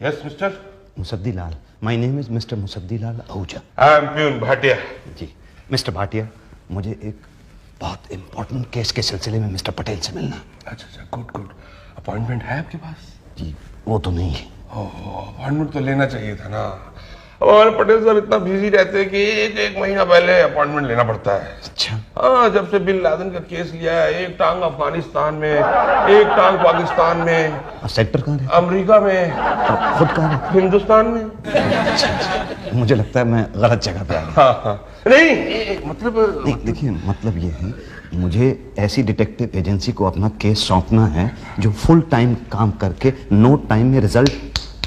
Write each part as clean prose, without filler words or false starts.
Yes mister Musaddi Lal, my name is mister Musaddi Lal Ahuja. I am peon Bhatia. जी mister Bhatia, मुझे एक बहुत इंपॉर्टेंट केस के सिलसिले में मिस्टर पटेल से मिलना। अच्छा अच्छा, गुड गुड। अपॉइंटमेंट है आपके पास? जी वो तो नहीं है। अपॉइंटमेंट तो लेना चाहिए था ना। अब हमारे पटेल साहब इतना बिजी रहते हैं कि एक महीना पहले अपॉइंटमेंट लेना पड़ता है। अच्छा। हाँ, जब से बिन लादेन का केस लिया है, एक टांग अफगानिस्तान में, एक टांग पाकिस्तान में, और सेक्टर कहाँ है? अमेरिका में, और खुद कहाँ है? हिंदुस्तान में। अच्छा, मुझे लगता है मैं गलत जगह पे आ गया। हाँ, नहीं मतलब नहीं, देखिए मतलब ये है, मुझे ऐसी डिटेक्टिव एजेंसी को अपना केस सौंपना है जो फुल टाइम काम करके नो टाइम में रिजल्ट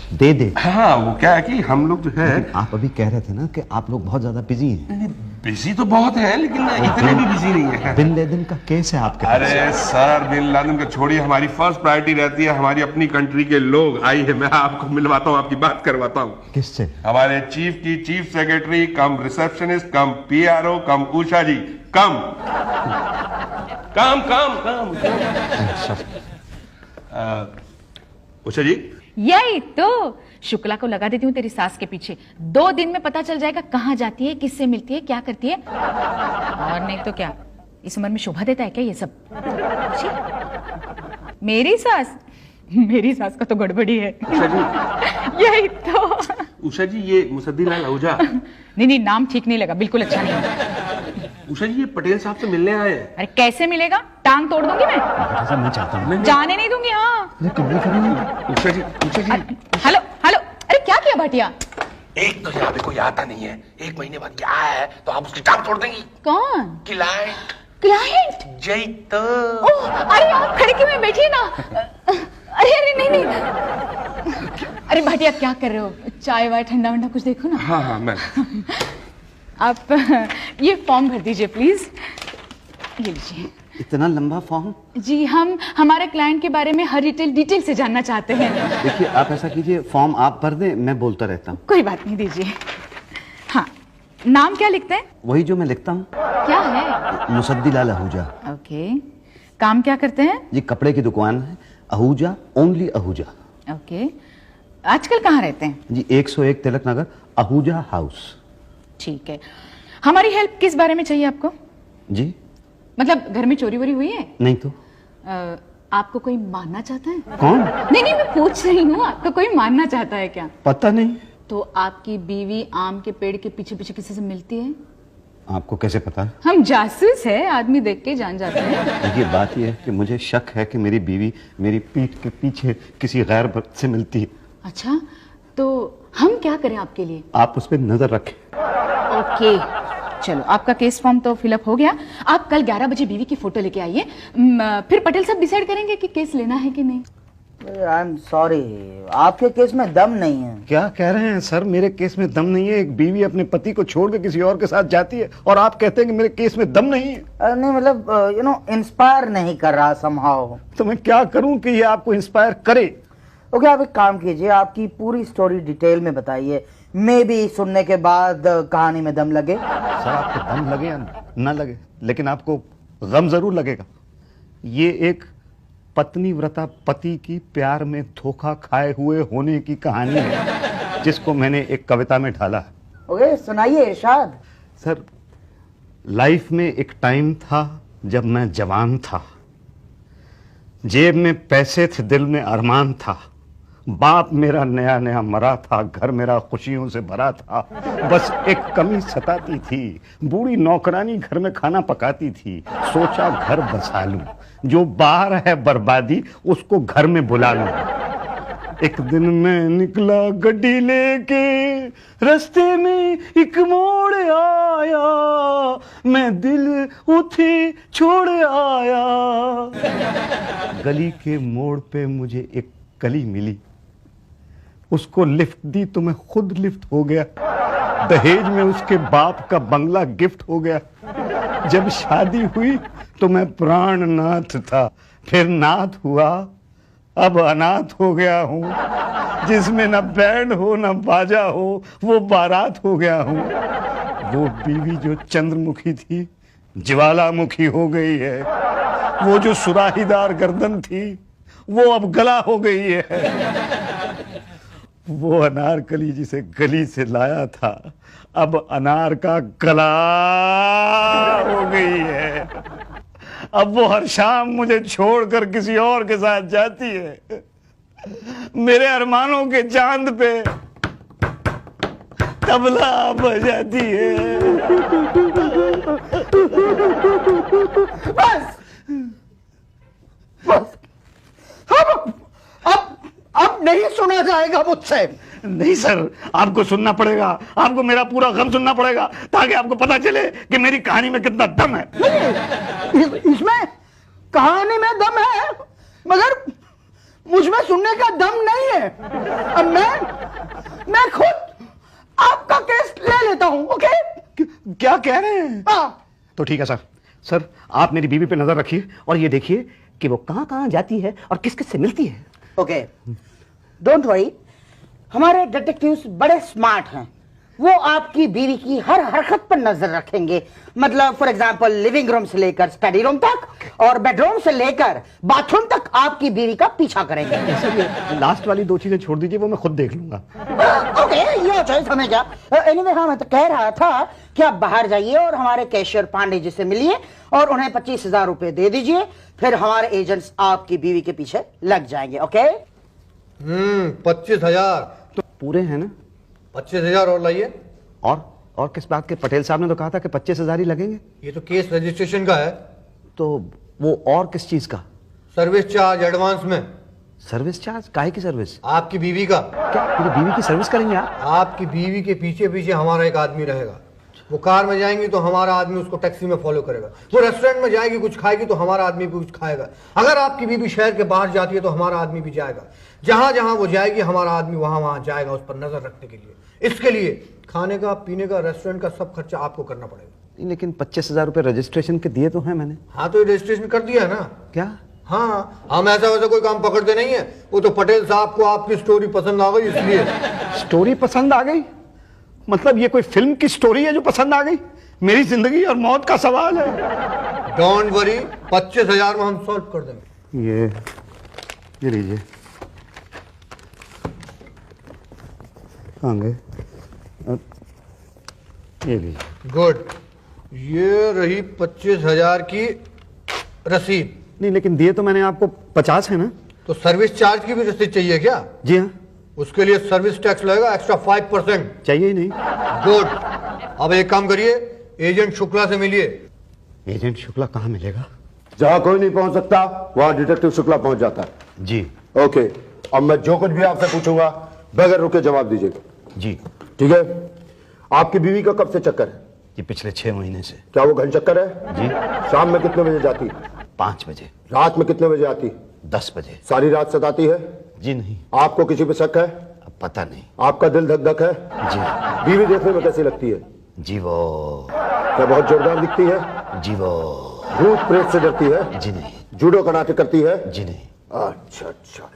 दे दे। हाँ, वो क्या है कि हम लोग जो है, आप अभी कह रहे थे ना कि आप लोग बहुत ज्यादा बिजी हैं। बिजी तो बहुत है लेकिन इतने भी बिजी नहीं है। बिन लादेन का केस है आपके पास। अरे सर, बिन लादेन का छोड़िए, हमारी फर्स्ट प्रायोरिटी रहती है हमारी अपनी कंट्री के लोग। आइए मैं आपको मिलवाता हूँ, आपकी बात करवाता हूँ। किससे? हमारे चीफ की चीफ सेक्रेटरी कम रिसेप्शनिस्ट कम पीआरओ कम उषा जी कम काम काम काम। उषा जी, यही तो शुक्ला को लगा देती हूँ तेरी सास के पीछे। 2 दिन में पता चल जाएगा कहाँ जाती है, किससे मिलती है, क्या करती है। और नहीं तो क्या, इस उम्र में शोभा देता है क्या ये सब? मेरी सास का तो गड़बड़ी है। उषा जी, यही तो। उषा जी, ये मुसद्दी लाल आहूजा। नहीं, नाम ठीक नहीं लगा, बिल्कुल अच्छा नहीं है। उषा जी, ये पटेल साहब से मिलने आए हैं। अरे कैसे मिलेगा, टांग तोड़ दूंगी मैं। मैं चाहता हूँ। जाने नहीं दूंगी। हाँ उषा जी, उषा जी। हेलो हेलो, अरे क्या किया भाटिया? एक तो यहाँ पे कोई आता नहीं है, 1 महीने बाद क्या है तो आप उसकी टांग तोड़ देंगी। कौन? क्लाइंट? जय तो। ओह, अरे आप खड़े क्यों बैठिए ना। अरे नहीं। अरे भाटिया क्या कर रहे हो? चाय वाय ठंडा वंडा कुछ देखो ना। हाँ मैं। आप ये फॉर्म भर दीजिए प्लीज। ये लीजिए। इतना लंबा फॉर्म? जी, हम हमारे क्लाइंट के बारे में हर डिटेल से जानना चाहते हैं। देखिए आप ऐसा कीजिए, फॉर्म आप भर दें, मैं बोलता रहता हूँ। कोई बात नहीं, दीजिए। हाँ, नाम क्या लिखते हैं? वही जो मैं लिखता हूँ। क्या है? मुसद्दी लाल आहूजा। ओके। काम क्या करते हैं? जी कपड़े की दुकान है, आहूजा, ओनली आहूजा। ओके। आजकल कहाँ रहते हैं? जी 101 तिलक नगर, आहूजा हाउस। ठीक है। हमारी हेल्प किस बारे में चाहिए आपको? जी मतलब घर में चोरी वोरी हुई है? नहीं तो। आपको कोई मारना चाहता है? कौन? नहीं, मैं पूछ रही हूँ, आपको कोई मारना चाहता है क्या? पता नहीं। तो आपकी बीवी आम के पेड़ के पीछे पीछे किसी से मिलती है? आपको कैसे पता? हम जासूस है, आदमी देख के जान जाते हैं। देखिए बात यह है कि मुझे शक है कि मेरी बीवी मेरी पीठ के पीछे किसी गैर मर्द से मिलती है। अच्छा, तो हम क्या करें आपके लिए? आप उस पर नजर रखें। ओके, चलो आपका केस फॉर्म तो फिलअप हो गया। आप कल 11 बजे बीवी की फोटो लेके आइए, फिर पटेल साहब डिसाइड करेंगे कि केस लेना है कि नहीं। आई एम सॉरी, आपके केस में दम नहीं है। क्या कह रहे हैं सर? मेरे केस में दम नहीं है? एक बीवी अपने पति को छोड़कर किसी और के साथ जाती है और आप कहते हैं कि मेरे केस में दम नहीं है? नहीं मतलब इंस्पायर नहीं कर रहा समहाउ। तो मैं क्या करूं कि ये आपको इंस्पायर करे? ओके, आप एक काम कीजिए, आपकी पूरी स्टोरी डिटेल में बताइए। मे बी सुनने के बाद कहानी में दम लगे। सर आपको दम लगे या ना लगे, लेकिन आपको गम जरूर लगेगा। ये एक पत्नी व्रता पति की प्यार में धोखा खाए हुए होने की कहानी है, जिसको मैंने एक कविता में ढाला है। ओके, सुनाइए इरशाद। सर, लाइफ में एक टाइम था जब मैं जवान था, जेब में पैसे थे, दिल में अरमान था, बाप मेरा नया नया मरा था, घर मेरा खुशियों से भरा था, बस एक कमी सताती थी, बूढ़ी नौकरानी घर में खाना पकाती थी, सोचा घर बसा लूं, जो बाहर है बर्बादी उसको घर में बुला लूं। एक दिन मैं निकला गड्डी लेके, रास्ते में एक मोड़ आया, मैं दिल उठे छोड़ आया। गली के मोड़ पे मुझे एक कली मिली, उसको लिफ्ट दी तो मैं खुद लिफ्ट हो गया। दहेज में उसके बाप का बंगला गिफ्ट हो गया। जब शादी हुई तो मैं प्राणनाथ था, फिर नाथ हुआ, अब अनाथ हो गया हूँ। जिसमें न बैंड हो न बाजा हो, वो बारात हो गया हूँ। वो बीवी जो चंद्रमुखी थी ज्वालामुखी हो गई है। वो जो सुराहीदार गर्दन थी वो अब गला हो गई है। वो अनारकली जिसे गली से लाया था अब अनार का गला हो गई है। अब वो हर शाम मुझे छोड़कर किसी और के साथ जाती है। मेरे अरमानों के चांद पे तबला बजाती है। बस बस अब नहीं सुना जाएगा मुझसे। नहीं सर, आपको सुनना पड़ेगा। आपको मेरा पूरा गम सुनना पड़ेगा ताकि आपको पता चले कि मेरी कहानी में कितना दम है। इसमें कहानी में दम है मगर मुझमें सुनने का दम नहीं है। अब मैं खुद आपका केस ले लेता हूं। ओके? क्या कह रहे हैं? हाँ। तो ठीक है सर। सर आप मेरी बीवी पे नजर रखिए और ये देखिए कि वो कहां कहां जाती है और किस किस से मिलती है। ओके, डोंट वरी, हमारे डिटेक्टिव्स बड़े स्मार्ट हैं। वो आपकी बीवी की हर हरकत पर नजर रखेंगे। मतलब फॉर एग्जांपल लिविंग रूम से लेकर स्टडी रूम तक और बेडरूम से लेकर बाथरूम तक आपकी बीवी का पीछा करेंगे। लास्ट वाली 2 चीजें छोड़ दीजिए, वो मैं खुद देख लूंगा। ओके, ये चॉइस हमें क्या। एनीवे, हाँ, मैं तो कह रहा था कि आप बाहर जाइए और हमारे कैशियर पांडे जी से मिलिए और उन्हें 25,000 रुपए दे दीजिए। फिर हमारे एजेंट्स आपकी बीवी के पीछे लग जाएंगे। ओके? 25,000 तो पूरे हैं ना? 25,000 और लाइए। और किस बात के? पटेल साहब ने तो कहा था कि 25,000 ही लगेंगे। ये तो केस रजिस्ट्रेशन का है। तो वो और किस चीज का? सर्विस चार्ज एडवांस में। Service charge? काहे की सर्विस? आपकी बीवी का। क्या मेरी बीवी की सर्विस करेंगे आप? आपकी बीवी के पीछे पीछे हमारा एक आदमी रहेगा। वो कार में जाएंगी तो हमारा आदमी उसको टैक्सी में फॉलो करेगा। वो रेस्टोरेंट में जाएगी कुछ खाएगी तो हमारा आदमी भी कुछ खाएगा। अगर आपकी बीवी शहर के बाहर जाती है तो हमारा आदमी भी जाएगा। जहां जहां वो जाएगी हमारा आदमी वहां वहां जाएगा उस पर नजर रखने के लिए। इसके लिए खाने का, पीने का, रेस्टोरेंट का सब खर्चा आपको करना पड़ेगा। लेकिन 25,000 रुपए रजिस्ट्रेशन के दिए तो हैं मैंने। हाँ, तो ये रजिस्ट्रेशन कर दिया है ना। क्या? हाँ, हम ऐसा वैसा कोई काम पकड़ते नहीं है। वो तो पटेल साहब को आपकी स्टोरी पसंद आ गई इसलिए। स्टोरी पसंद आ गई? मतलब ये कोई फिल्म की स्टोरी है जो पसंद आ गई? मेरी जिंदगी और मौत का सवाल है। डोंट वरी, 25,000 में हम सॉल्व कर देंगे। ये लीजिए। कहाँ गए? ये लीजिए। गुड, ये रही 25,000 की रसीद। नहीं, लेकिन दिए तो मैंने आपको 50 है ना? तो सर्विस चार्ज की भी रसीद चाहिए क्या? जी हाँ। उसके लिए सर्विस टैक्स लगेगा एक्स्ट्रा 5%। चाहिए ही नहीं। गुड, अब एक काम करिए, एजेंट शुक्ला से मिलिए। एजेंट शुक्ला कहाँ मिलेगा? जहां कोई नहीं पहुंच सकता वहां डिटेक्टिव शुक्ला पहुंच जाता है। जी। ओके, अब मैं जो कुछ भी आपसे पूछूंगा बगैर रुके जवाब दीजिएगा। जी। ठीक है? आपकी बीवी का कब से चक्कर है? ये पिछले 6 महीने से। क्या वो घन चक्कर है? जी। शाम में कितने बजे जाती? 5 बजे। रात में कितने बजे आती? 10 बजे। सारी रात सताती है? जी नहीं। आपको किसी पे शक है? अब पता नहीं। आपका दिल धक धक है? जी। बीवी देखने में कैसी लगती है? जी वो। क्या बहुत जोरदार दिखती है? जी वो। भूत प्रेत से डरती है? जी नहीं। जूडो कराटे करती है? जी नहीं। अच्छा।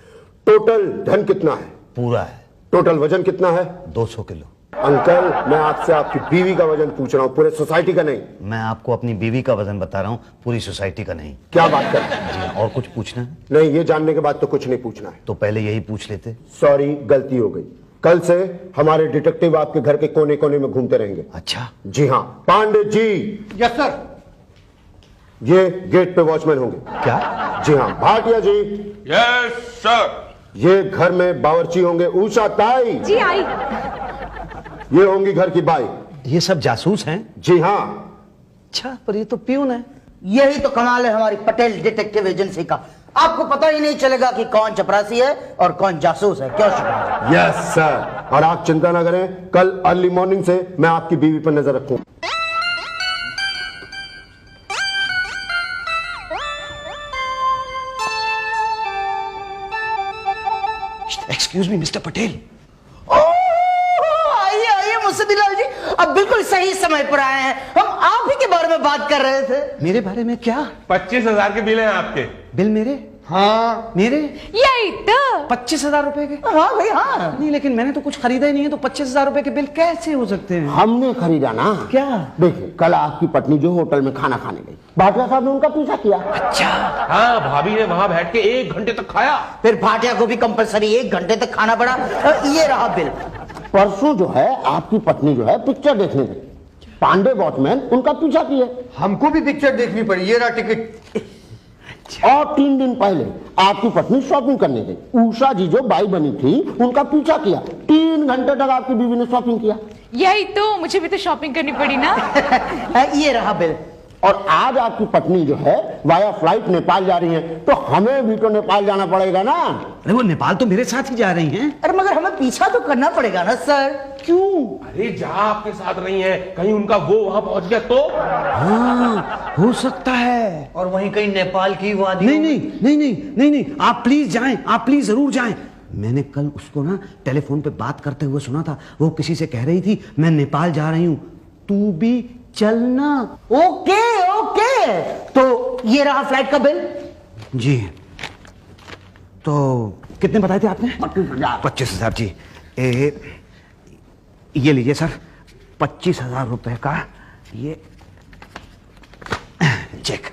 टोटल धन कितना है? पूरा है। टोटल वजन कितना है? 200 किलो। अंकल, मैं आपसे आपकी बीवी का वजन पूछ रहा हूँ, पूरे सोसाइटी का नहीं। मैं आपको अपनी बीवी का वजन बता रहा हूँ, पूरी सोसाइटी का नहीं। क्या बात कर रहे हैं? जी। और कुछ पूछना है? नहीं, ये जानने के बाद तो कुछ नहीं पूछना है। तो पहले यही पूछ लेते। सॉरी, गलती हो गई। कल से हमारे डिटेक्टिव आपके घर के कोने कोने में घूमते रहेंगे। अच्छा। जी हाँ। पांडे जी। Yes sir. ये गेट पे वॉचमैन होंगे। क्या? जी हाँ। भाटिया जी। Yes sir. ये घर में बावर्ची होंगे। उषा ताई जी आई। ये होंगी घर की बाई। ये सब जासूस हैं? जी हाँ। अच्छा, पर ये तो प्यून है। यही तो कमाल है हमारी पटेल डिटेक्टिव एजेंसी का। आपको पता ही नहीं चलेगा कि कौन चपरासी है और कौन जासूस है। क्यों शुक्ला? Yes sir. और आप चिंता ना करें, कल अर्ली मॉर्निंग से मैं आपकी बीवी पर नजर रखूंगा। Excuse me mister Patel. आइए आइए मुस्तादिलाल जी, अब बिल्कुल सही समय पर आए हैं। हम आप ही के बारे में बात कर रहे थे। मेरे बारे में क्या? 25,000 के बिल हैं आपके। बिल मेरे? हाँ मेरे यही तो 25,000 रुपए के? हाँ भाई हाँ। नहीं, लेकिन मैंने तो कुछ खरीदा ही नहीं है, तो 25,000 रुपए के बिल कैसे हो सकते हैं? हमने खरीदा ना। क्या? देखिए, कल आपकी पत्नी जो होटल में खाना खाने गई, भाटिया साहब ने उनका पीछा किया। हाँ, भाभी ने वहां बैठ के 1 घंटे तक खाया। फिर भाटिया को भी कंपलसरी 1 घंटे तक खाना पड़ा। ये रहा बिल। परसों जो है आपकी पत्नी जो है पिक्चर देखने गई, पांडे वॉचमैन उनका पीछा किए हमको भी पिक्चर देखनी पड़ी, ये रहा टिकट। और 3 दिन पहले आपकी पत्नी शॉपिंग करने गई, उषा जी जो बाई बनी थी उनका पीछा किया, 3 घंटे तक आपकी बीवी ने शॉपिंग किया। यही तो, मुझे भी तो शॉपिंग करनी पड़ी ना। ये रहा बिल। और आज आपकी पत्नी जो है वाया फ्लाइट नेपाल जा रही है, तो हमें भी तो नेपाल जाना पड़ेगा ना। अरे वो नेपाल तो मेरे साथ ही जा रही हैं। अरे मगर हमें पीछा तो करना पड़ेगा ना सर। क्यों? अरे जहाँ आपके साथ नहीं है, कहीं उनका वो वहां पहुंच गया तो? हाँ, हो सकता है। और वहीं कहीं नेपाल की वादी। नहीं नहीं नहीं नहीं नहीं नहीं, आप प्लीज जाएं, आप प्लीज जरूर जाएं। मैंने कल उसको ना टेलीफोन पे बात करते हुए सुना था, वो किसी से कह रही थी मैं नेपाल जा रही हूं, तू भी चलना। ओके ओके, तो ये रहा फ्लाइट का बिल। जी, तो कितने बताए थे आपने? 25,000। 25,000 जी। ये लीजिए सर, 25,000 रुपए का ये चेक।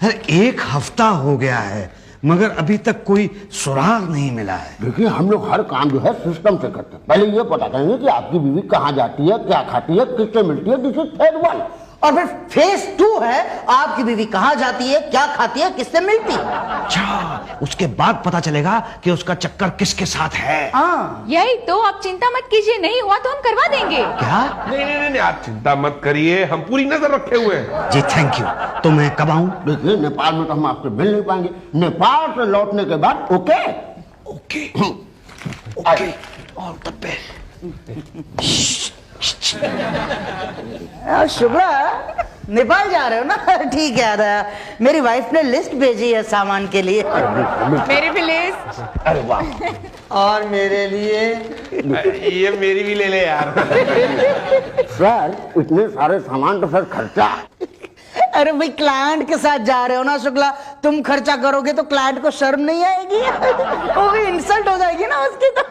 अरे 1 हफ्ता हो गया है मगर अभी तक कोई सुराग नहीं मिला है। देखिए, हम लोग हर काम जो है सिस्टम से करते हैं। पहले ये पता करेंगे कि आपकी बीवी कहाँ जाती है, क्या खाती है, किससे मिलती है, दिस इज फेज 1। और फिर फेज 2 है आपकी बीवी कहाँ जाती है, क्या खाती है, किससे मिलती है। अच्छा, उसके बाद पता चलेगा कि उसका चक्कर किसके साथ है। हाँ यही तो, आप चिंता मत कीजिए, नहीं हुआ तो हम करवा देंगे। क्या? नहीं नहीं नहीं, आप चिंता मत करिए, हम पूरी नजर रखे हुए हैं। जी थैंक यू। तो मैं कब आऊं? देखिए, नेपाल में तो हम आपसे मिल नहीं पाएंगे, नेपाल से लौटने के बाद। Okay okay okay, all the best. Shukla, Nepal जा रहे हो ना? ठीक है, मेरी वाइफ ने लिस्ट भेजी है सामान के लिए। मेरी भी लिस्ट। अरे वाह। और मेरे लिए ये मेरी भी ले ले यार। सर, इतने सारे सामान तो सर खर्चा। अरे भाई, क्लाइंट के साथ जा रहे हो ना शुक्ला, तुम खर्चा करोगे तो क्लाइंट को शर्म नहीं आएगी? वो भी इंसल्ट हो जाएगी ना उसकी तो।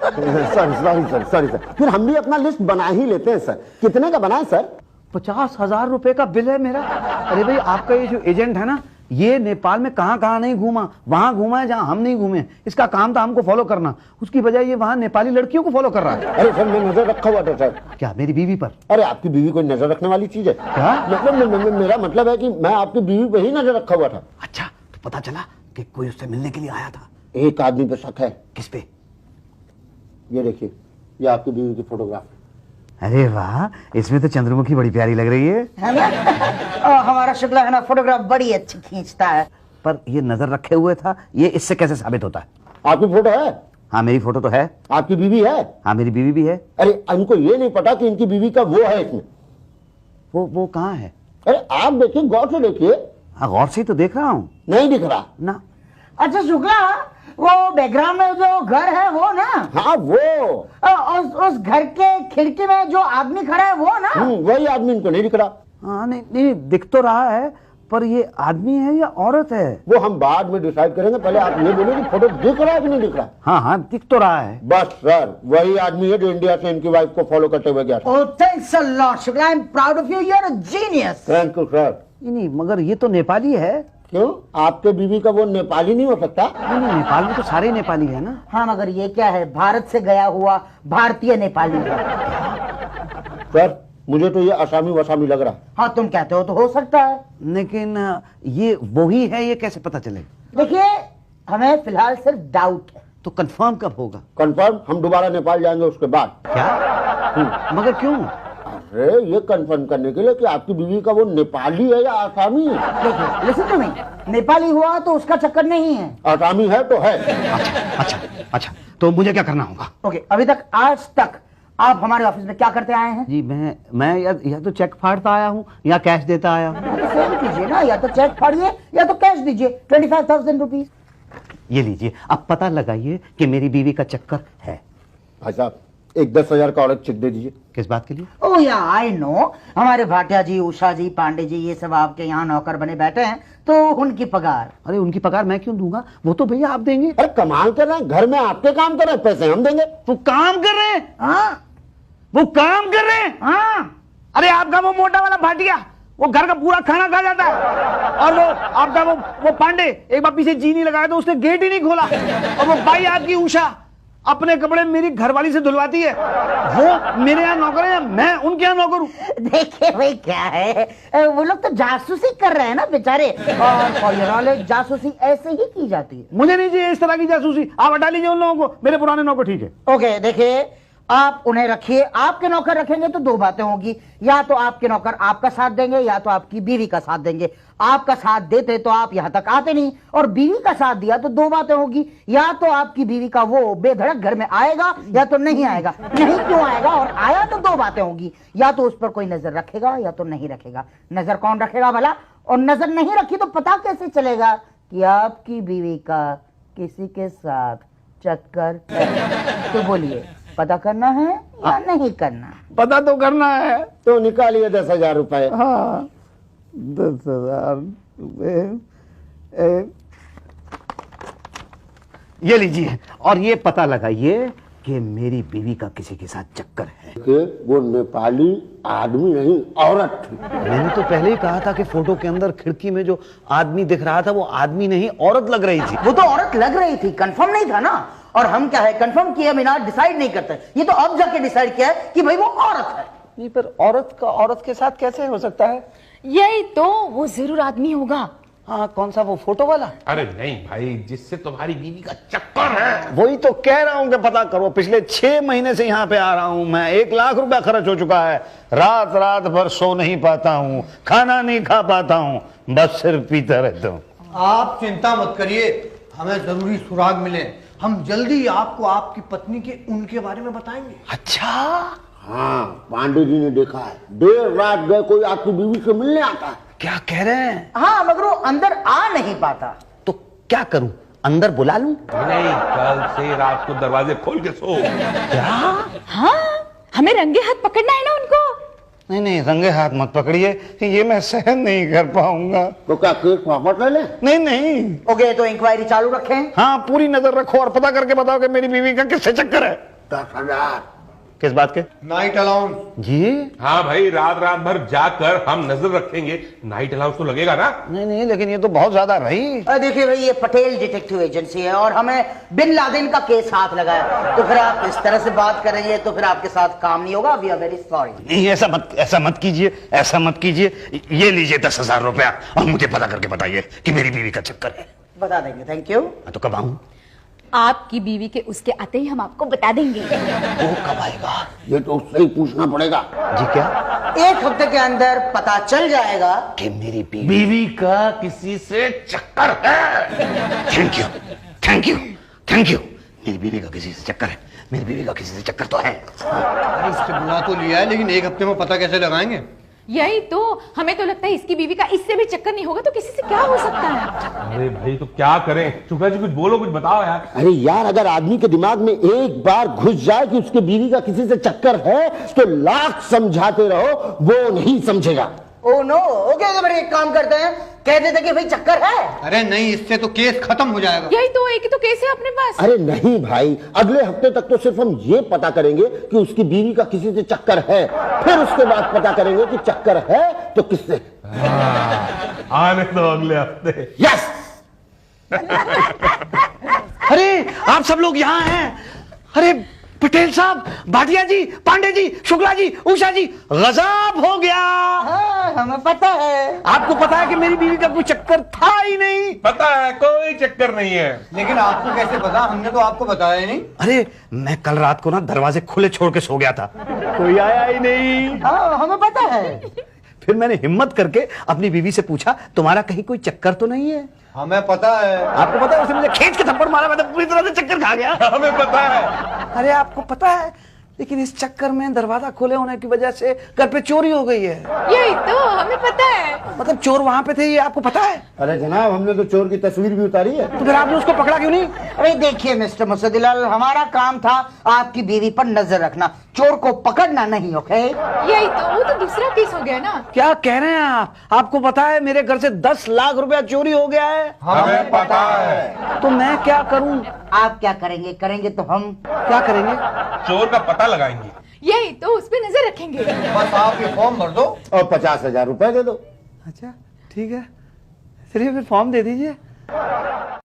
सॉरी सर, फिर हम भी अपना लिस्ट बना ही लेते हैं सर। कितने का बनाए सर? 50,000 रुपए का बिल है मेरा। अरे भाई, आपका ये जो एजेंट है ना, ये नेपाल में कहां कहां नहीं घूमा, वहां घूमा है जहां हम नहीं घूमे। इसका काम था हमको फॉलो करना, उसकी बजाय ये वहां नेपाली लड़कियों को फॉलो कर रहा है। अरे सर, मैं नजर रखा हुआ था सर। क्या मेरी बीवी पर? अरे आपकी बीवी कोई नजर रखने वाली चीज है क्या? मतलब मेरा मतलब है कि मैं आपकी बीवी पे ही नजर रखा हुआ था। अच्छा, तो पता चला कि कोई उससे मिलने के लिए आया था। एक आदमी पे शक है। किस पे? ये देखिए, ये आपकी बीवी की फोटोग्राफ। अरे वाह, इसमें तो चंद्रमुखी बड़ी प्यारी लग रही है ना? हमारा शुक्ला है ना, फोटोग्राफ बड़ी अच्छी खींचता है। पर ये नजर रखे हुए था, ये इससे कैसे साबित होता है? आपकी फोटो है? हाँ, मेरी फोटो तो है। आपकी बीवी है? हाँ, मेरी बीवी भी है। अरे इनको ये नहीं पता कि इनकी बीवी का वो है इसमें। वो कहाँ है? अरे आप देखिए, गौर से देखिए। हाँ, गौर से ही तो देख रहा हूँ नहीं दिख रहा ना। अच्छा शुक्ला, वो बैकग्राउंड में जो घर है वो ना? हाँ, वो उस घर के खिड़की में जो आदमी खड़ा है वो ना? वही आदमी इनको नहीं दिख रहा। हाँ, नहीं नहीं, दिख तो रहा है, पर ये आदमी है या औरत है? वो हम बाद में डिसाइड करेंगे, पहले आप ये बोलो कि फोटो दिख रहा है कि नहीं दिख रहा। हाँ हाँ, दिख तो रहा है। बस सर, वही आदमी है जो इंडिया से इनकी वाइफ को फॉलो करते हुए गया। Oh, thanks a lot, Shukla. I'm proud of you. You're a genius. Thank you sir. नहीं, मगर ये तो नेपाली है। क्यों, आपके बीवी का वो नेपाली नहीं हो सकता? नहीं नहीं, नेपाल में तो सारे नेपाली है ना। हाँ, मगर ये क्या है, भारत से गया हुआ भारतीय नेपाली है। सर, मुझे तो ये असामी वसामी लग रहा है। हाँ, तुम कहते हो तो हो सकता है। लेकिन ये वही है, ये कैसे पता चलेगा? देखिए, हमें फिलहाल सिर्फ डाउट है। तो कंफर्म कब होगा? कंफर्म हम दोबारा नेपाल जाएंगे उसके बाद। क्या? मगर क्यों? अरे ये कंफर्म करने के लिए कि आपकी बीवी का वो नेपाली है या आसामी है। देखिए, लिसन टू मी, नेपाली हुआ तो उसका चक्कर नहीं है। आसामी है तो है। अच्छा अच्छा, तो मुझे क्या करना होगा? ओके, अभी तक आज तक आप हमारे ऑफिस में क्या करते आए हैं? जी, मैं या तो चेक फाड़ता आया हूँ या कैश देता आया हूँ। सेम कीजिए ना, या तो चेक फाड़िए या तो कैश दीजिए, 25,000 रुपीज। ये लीजिए, अब पता लगाइए कि मेरी बीवी का चक्कर है। भाई साहब, एक 10,000 का और चेक दे दीजिए। किस बात के लिए? ओ या आई नो, हमारे भाटिया जी, उषा जी, पांडे जी, ये सब आपके यहाँ नौकर बने बैठे हैं, तो उनकी पगार। अरे उनकी पगार मैं क्यों दूंगा, वो तो भैया आप देंगे। अरे कमाल कर रहे हैं, घर में आपके काम कर रहे हैं, पैसे हम देंगे। वो काम कर रहे हैं? हाँ वो काम कर रहे हैं? हाँ। अरे आपका वो मोटा वाला भाटिया, वो घर का पूरा खाना खा जाता है, और वो आपका वो पांडे एक बार पीछे जी नहीं लगाया तो उसने गेट ही नहीं खोला, और वो भाई आपकी उषा अपने कपड़े मेरी घरवाली से धुलवाती है। वो मेरे यहाँ नौकर है, मैं उनके यहाँ नौकर हूँ। देखिए भाई क्या है, वो लोग तो जासूसी कर रहे हैं ना बेचारे, और फॉर योर नॉलेज जासूसी ऐसे ही की जाती है। मुझे नहीं चाहिए इस तरह की जासूसी, आप हटा लीजिए उन लोगों को, मेरे पुराने नौकर ठीक है। ओके देखिए, आप उन्हें रखिए, आपके नौकर रखेंगे तो दो बातें होंगी, या तो आपके नौकर आपका साथ देंगे या तो आपकी बीवी का साथ देंगे। आपका साथ देते तो आप यहां तक आते नहीं, और बीवी का साथ दिया तो दो बातें होगी, या तो आपकी बीवी का वो बेधड़क घर में आएगा या तो नहीं आएगा। नहीं क्यों आएगा, और आया तो दो बातें होगी, या तो उस पर कोई नजर रखेगा या तो नहीं रखेगा। नजर कौन रखेगा भला, और नजर नहीं रखी तो पता कैसे चलेगा कि आपकी बीवी का किसी के साथ चक्कर है? तो बोलिए, पता करना है या नहीं करना? पता तो करना है। तो निकालिए 10,000 रुपए। हाँ 10,000 रुपए, ये लीजिए, और ये पता लगाइए कि मेरी बीवी का किसी के साथ चक्कर है। वो नेपाली आदमी नहीं, औरत थी। मैंने तो पहले ही कहा था कि फोटो के अंदर खिड़की में जो आदमी दिख रहा था वो आदमी नहीं औरत लग रही थी। वो तो औरत लग रही थी, कंफर्म नहीं था ना। और हम क्या है, कंफर्म किया बिना डिसाइड नहीं करते, ये तो अब जाके डिसाइड किया है कि भाई वो औरत है। नहीं, पर औरत का औरत के साथ कैसे हो सकता है? यही तो, वो जरूर आदमी होगा। हाँ, कौन सा, वो फोटो वाला? अरे नहीं भाई, जिससे तुम्हारी बीवी का चक्कर है। वही तो कह रहा हूं कि पता करो। पिछले 6 महीने से यहाँ पे आ रहा हूं मैं, 1 लाख रुपया खर्च हो चुका है। रात रात भर सो नहीं पाता हूँ, खाना नहीं खा पाता हूँ, बस सिर्फ पीता रहता हूँ। आप चिंता मत करिए, हमें जरूरी सुराग मिले, हम जल्दी आपको आपकी पत्नी के उनके बारे में बताएंगे। अच्छा, हाँ, पांडे जी ने देखा है, देर रात गए कोई आपकी बीवी से मिलने आता है। क्या कह रहे हैं? हाँ, मगर वो अंदर आ नहीं पाता। तो क्या करूं, अंदर बुला लूं? नहीं, कल से रात को दरवाजे खोल के सो। क्या? हाँ, हमें रंगे हाथ पकड़ना है ना उनको। नहीं नहीं, रंगे हाथ मत पकड़िए, ये मैं सहन नहीं कर पाऊंगा। तो क्या केस वापस ले लें? नहीं नहीं। ओके, तो इंक्वायरी चालू रखें। हाँ, पूरी नजर रखो और पता करके बताओ कि मेरी बीवी का किससे चक्कर है। 10,000। किस बात के? Night allowance. जी? हाँ भाई, रात रात भर जाकर हम नजर रखेंगे, नाइट अलाउंस तो लगेगा ना। नहीं नहीं, लेकिन ये तो बहुत ज्यादा रही। देखिए भाई, ये पटेल डिटेक्टिव एजेंसी है और हमें बिन लादेन का केस हाथ लगा है, तो फिर आप इस तरह से बात कर रही है तो फिर आपके साथ काम नहीं होगा। We are very sorry. नहीं, ऐसा मत कीजिए, ऐसा मत कीजिए। ये लीजिए 10,000 रुपया, और मुझे पता करके बताइए कि मेरी बीवी का चक्कर है। बता देंगे, थैंक यू। तो कब आऊं? आपकी बीवी के उसके आते ही हम आपको बता देंगे। वो कब आएगा? ये तो उससे ही पूछना पड़ेगा। जी क्या? 1 हफ्ते के अंदर पता चल जाएगा कि मेरी बीवी का किसी से चक्कर है। Thank you thank you thank you. मेरी बीवी का किसी से चक्कर है, मेरी बीवी का किसी से चक्कर तो है। अरे इससे बुला तो लिया है, लेकिन 1 हफ्ते में पता कैसे लगाएंगे? यही तो, हमें तो लगता है इसकी बीवी का इससे भी चक्कर नहीं होगा तो किसी से क्या हो सकता है। अरे भाई, तो क्या करें? शुक्ला जी कुछ बोलो, कुछ बताओ यार। अरे यार, अगर आदमी के दिमाग में एक बार घुस जाए कि उसके बीवी का किसी से चक्कर है तो लाख समझाते रहो, वो नहीं समझेगा। ओ नो, ओके, तो फिर एक काम करते हैं, कह देते कि भाई चक्कर है। अरे नहीं, इससे तो केस खत्म हो जाएगा। यही तो, एक ही तो केस है अपने पास। अरे नहीं भाई, अगले हफ्ते तक तो सिर्फ हम ये पता करेंगे कि उसकी बीवी का किसी से चक्कर है, फिर उसके बाद पता करेंगे कि चक्कर है तो किससे। आने दो अगले हफ्ते। यस। अरे आप सब लोग यहाँ हैं। अरे पटेल साहब, भाटिया जी, पांडे जी, शुक्ला जी, उषा जी, गजब हो गया। हाँ, हमें पता है। आपको पता है कि मेरी बीवी का कोई चक्कर था ही नहीं। पता है, कोई चक्कर नहीं है। लेकिन आपको कैसे पता? हमने तो आपको बताया ही नहीं। अरे मैं कल रात को ना दरवाजे खुले छोड़ के सो गया था, कोई आया ही नहीं। हाँ, हमें पता है। फिर मैंने हिम्मत करके अपनी बीवी से पूछा, तुम्हारा कहीं कोई चक्कर तो नहीं है? हमें पता है। आपको पता है, उसने मुझे खींच के थप्पड़ मारा, मैं तो पूरी तरह से चक्कर खा गया। हमें पता है। अरे आपको पता है, लेकिन इस चक्कर में दरवाजा खोले होने की वजह से घर पे चोरी हो गई है। यही तो हमें पता है। मतलब चोर वहाँ पे थे, ये आपको पता है? अरे जनाब, हमने तो चोर की तस्वीर भी उतारी है। तो फिर आपने उसको पकड़ा क्यों नहीं? अरे देखिए मिस्टर मुसद्दिलाल, हमारा काम था आपकी बीवी पर नजर रखना, चोर को पकड़ना नहीं। ओके, यही तो, वो तो दूसरा केस हो गया ना। क्या कह रहे हैं आप? आपको पता है मेरे घर से 10 लाख रुपया चोरी हो गया है। हमें पता है। तो मैं क्या करूं? आप क्या करेंगे? करेंगे तो हम क्या करेंगे? चोर का पता लगाएंगे। यही तो, उस पे नजर रखेंगे। बस आप ये फॉर्म भर दो और 50,000 रुपए दे दो। अच्छा ठीक है, चलिए फिर फॉर्म दे दीजिए।